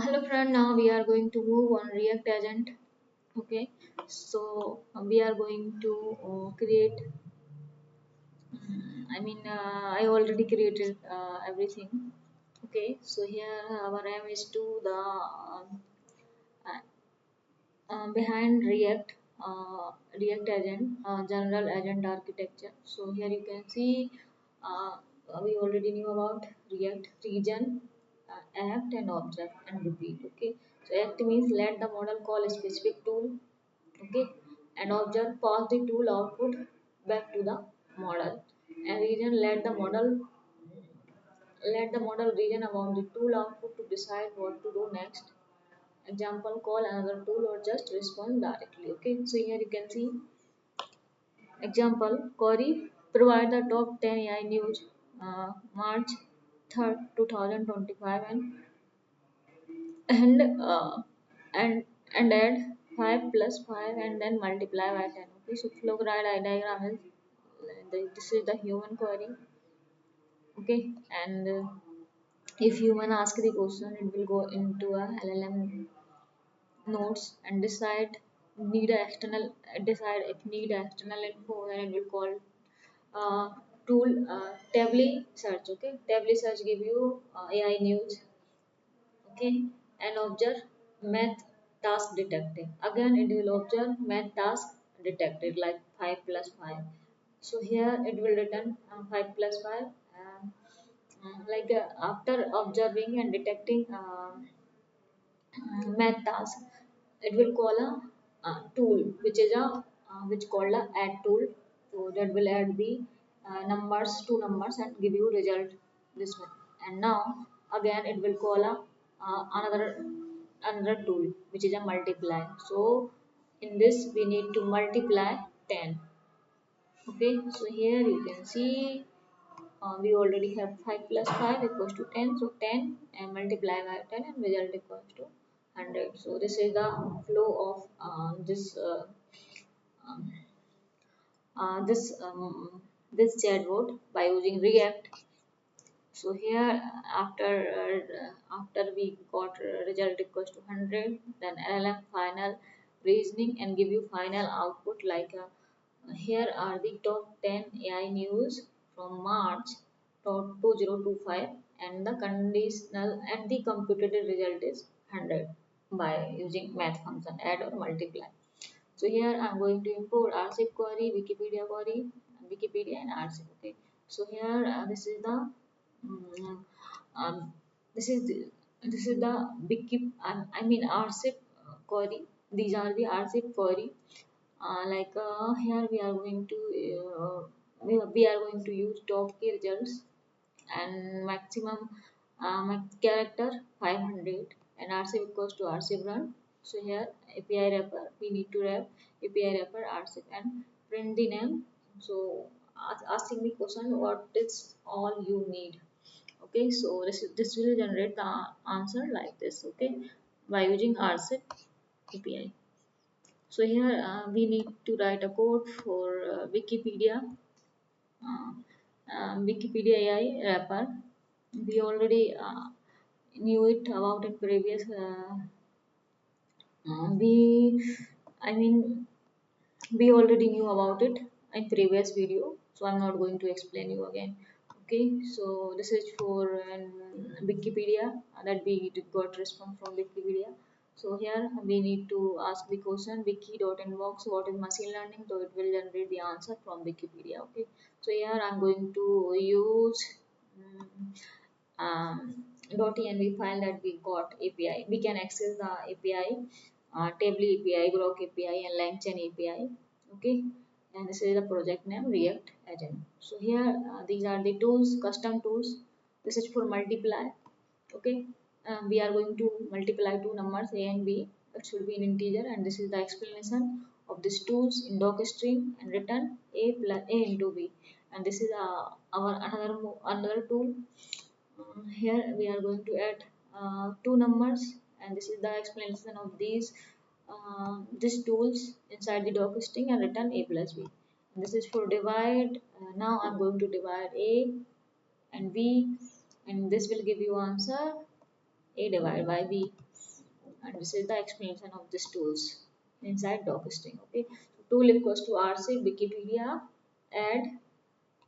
Hello friend, now we are going to move on React agent. Okay, so we are going to create. I already created everything. Okay, so here our aim is to the behind React agent, general agent architecture. So here you can see uh, we already knew about React region, act and object and repeat. Okay, so act means let the model call a specific tool. Okay, and object pass the tool output back to the model, and region let the model reason about the tool output to decide what to do next. Example, call another tool or just respond directly. Okay, so here you can see example query provide the top 10 AI news March 3rd 2025 and and and add 5 plus 5 and then multiply by 10. Okay, so flow diagram is this is the human query. Okay, and if human ask the question, it will go into a LLM nodes and decide if need external info, then it will call tool tably search. Okay, tably search give you AI news. Okay, and observe math task detected, again it will observe math task detected like 5 plus 5. So here it will return 5 plus 5, after observing and detecting math task, it will call a tool which is a which called a add tool. So that will add the numbers, two numbers, and give you result this one. And now again it will call a another tool which is a multiply. So in this we need to multiply 10. Okay, so here you can see we already have 5 plus 5 equals to 10. So 10 and multiply by 10 and result equals to 100. So this is the flow of um, this chatbot by using React. So here after we got result equals to 100, then LLM final reasoning and give you final output like here are the top 10 AI news from March 2025, and the conditional and the computed result is 100 by using math function add or multiply. So here I'm going to import RCIP query, Wikipedia and RCIP. Okay. So here this is the mm, um, this is the, this is the RCIP query. These are the RCIP query. Here we are going to we are going to use top key results and maximum character 500 and RCIP equals to RCIP run. So here API wrapper we need to wrap API wrapper RCIP and print the name. So asking the question what is all you need. Okay, so this will generate the answer like this. Okay, by using RCIP API. So here we need to write a code for uh, Wikipedia AI wrapper. We already knew it about in previous. We, I mean, we already knew about it in previous video, so I'm not going to explain you again. Okay, so this is for Wikipedia that we got response from Wikipedia. So here we need to ask the question wiki.inbox what is machine learning, so it will generate the answer from Wikipedia. Okay, so here I'm going to use um, um, .env file that we got API. We can access the API, Table API, Grok API, and LangChain API. Okay, and this is the project name React Agent. So here these are the tools, custom tools. This is for multiply. Okay, we are going to multiply two numbers a and b. It should be an integer, and this is the explanation of these tools in docstring and return a plus a into b. And this is our another tool. Here we are going to add two numbers, and this is the explanation of these tools inside the docstring and return a plus b. And this is for divide. Now I'm going to divide a and b, and this will give you answer A divided by B. And this is the explanation of these tools inside docstring. Okay, tool equals to RC Wikipedia. Add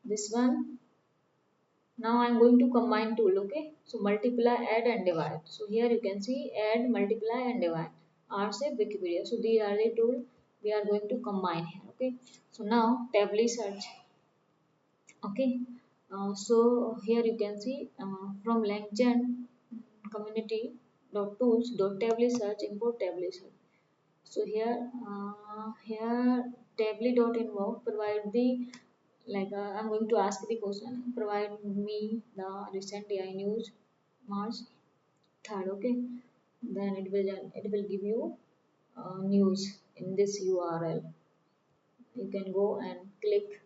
this one. Now I'm going to combine tool. Okay, so multiply, add and divide. So here you can see add, multiply and divide. RC Wikipedia. So these are the tool we are going to combine here. Okay, so now tably search. Okay, so here you can see from LangGen community dot tools dot tably search import tably search. So here tably dot invoke provide the I'm going to ask the question, provide me the recent AI news March 3rd. Okay, then it will give you news in this URL. You can go and click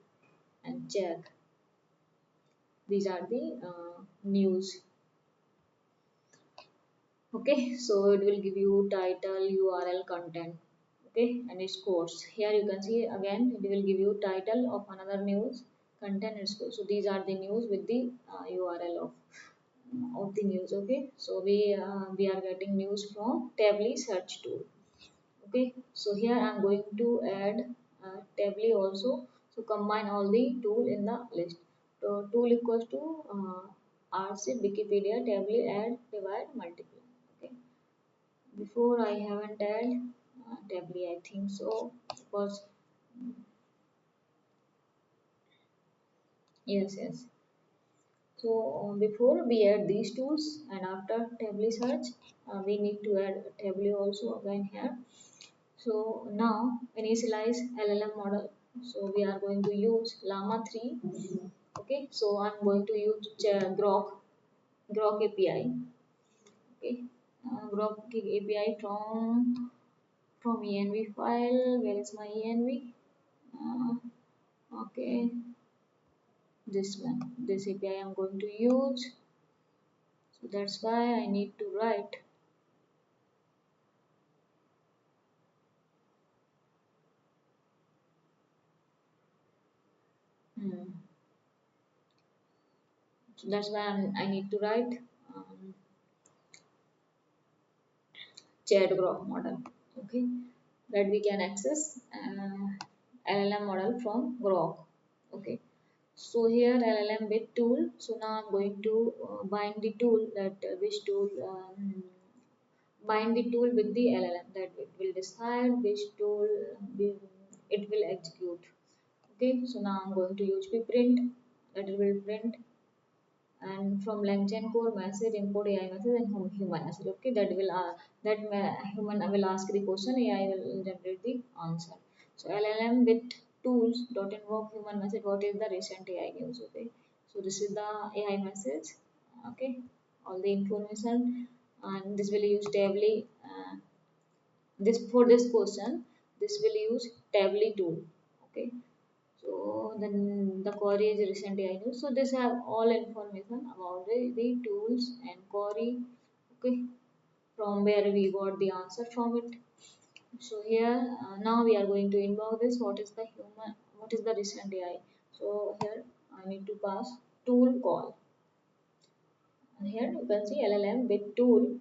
and check. These are the news. Okay, so it will give you title, URL, content. Okay, and its course. Here you can see again it will give you title of another news, content, its course. So these are the news with the URL of the news. Okay, so we are getting news from tably search tool. Okay, so here I'm going to add tably also. So combine all the tool in the list. So tool equals to RC Wikipedia tably add divide multiply. Okay, before I haven't add tably, I think so, because yes. So before we add these tools and after tably search, we need to add tably also again here. So now initialize LLM model. So we are going to use llama 3. Okay, so I'm going to use grok API. Okay, grok API from env file. Where is my env? uh, okay, this one, this API I'm going to use. So that's why I need to write. So that's why I need to write chat grok model. Okay, that we can access LLM model from grok. Okay, so here LLM with tool. So now I'm going to bind the tool, that which tool bind the tool with the LLM, that it will decide which tool it will execute. Okay, so now I'm going to use print, that it will print. And from LangChain core message import AI message and human message. Okay, that will human will ask the question, AI will generate the answer. So LLM with tools dot invoke human message. What is the recent AI news? Okay, so this is the AI message. Okay, all the information, and this will use tably. This for this question, this will use tably tool. Okay, so then the query is recent AI news. So this have all information about the tools and query. Okay, from where we got the answer from it. So here now we are going to invoke this. What is the human? What is the recent AI? So here I need to pass tool call. And here you can see LLM with tool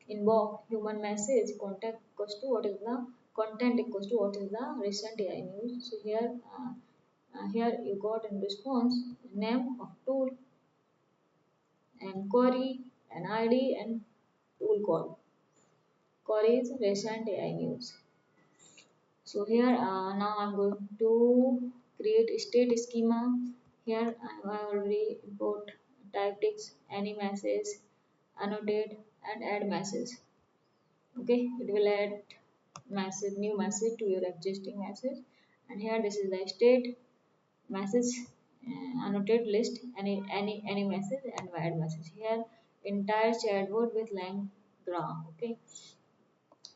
invoke human message contact equals to what is the content equals to what is the recent AI news. So here you got in response name of tool and query and ID and tool call. Query is recent AI news. So here now I'm going to create a state schema. Here I already import type text, any message, annotate and add message. Okay, it will add new message to your existing message. And here this is the state message, annotate list, any message and add message. Here entire chatbot with LangGraph. Okay,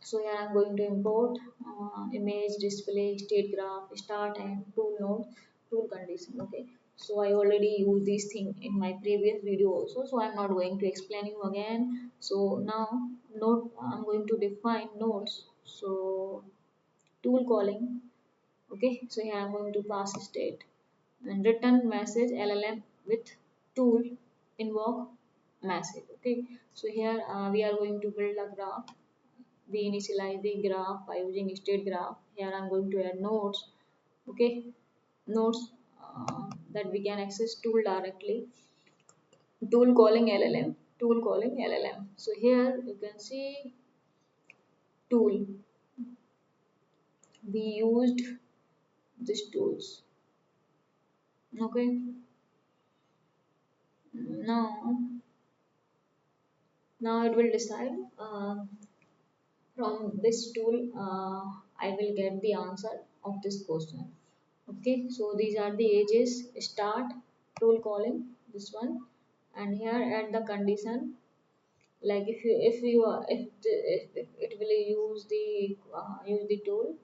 so here I'm going to import image, display, state graph, start and tool node, tool condition. Okay, so I already used this thing in my previous video also, so I'm not going to explain you again. So now node, I'm going to define nodes. So tool calling. Okay, so here I'm going to pass state and return message LLM with tool invoke message. Okay, so here we are going to build a graph. We initialize the graph by using state graph. Here I'm going to add nodes. Okay, nodes that we can access tool directly. Tool calling LLM, tool calling LLM. So here you can see tool. We used these tools. Okay, now it will decide from this tool. I will get the answer of this question. Okay, so these are the ages. Start tool calling, this one, and here add the condition. Like if you are if it will use the tool,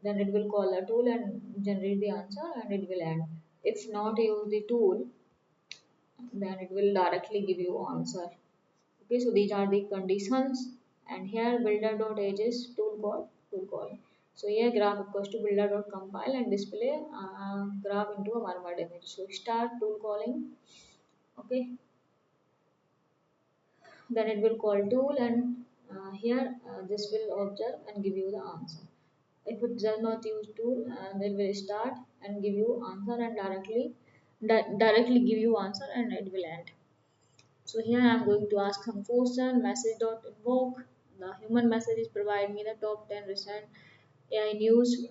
then it will call the tool and generate the answer, and it will end. If not use the tool, then it will directly give you answer. Okay, so these are the conditions. And here builder.ages tool call. So here graph equals to builder.compile and display graph into a marmot image. So start tool calling. Okay, then it will call tool, and here this will observe and give you the answer. If it does not use tool, it will start and give you answer, and directly give you answer, and it will end. So here I am going to ask some question. Message.invoke. The human messages provide me the top 10 recent AI news,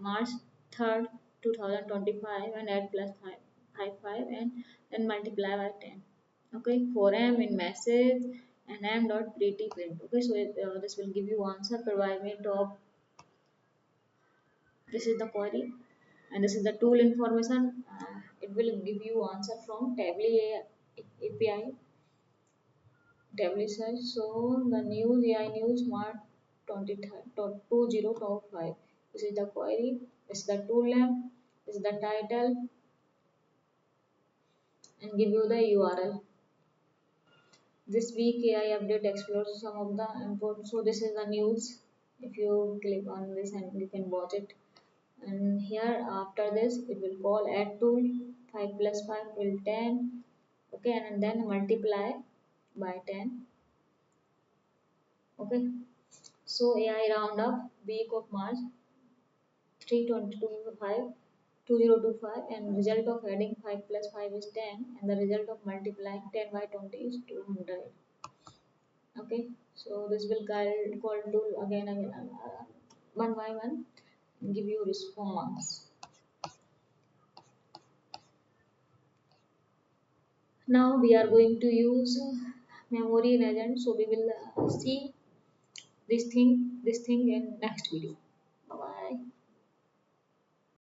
March 3rd, 2025, and add plus 5 and then multiply by 10. Okay, for M in message and M dot pretty print. Okay, so this will give you answer. Provide me top. This is the query, and this is the tool information. It will give you answer from Tably API. Tably search. So the news AI news March 2025. This is the query. This is the tool name. This is the title, and give you the URL. This week AI update explores some of the important. So this is the news. If you click on this, and you can watch it. And here after this, it will call add tool. 5 plus 5 will 10. Okay, and then multiply by 10. Okay, so AI roundup week of March 3/2025 2025, and result of adding 5 plus 5 is 10, and the result of multiplying 10 by 20 is 200. Okay, so this will call tool again, one by one, and give you response. Now we are going to use memory in agent, so we will see this thing in next video.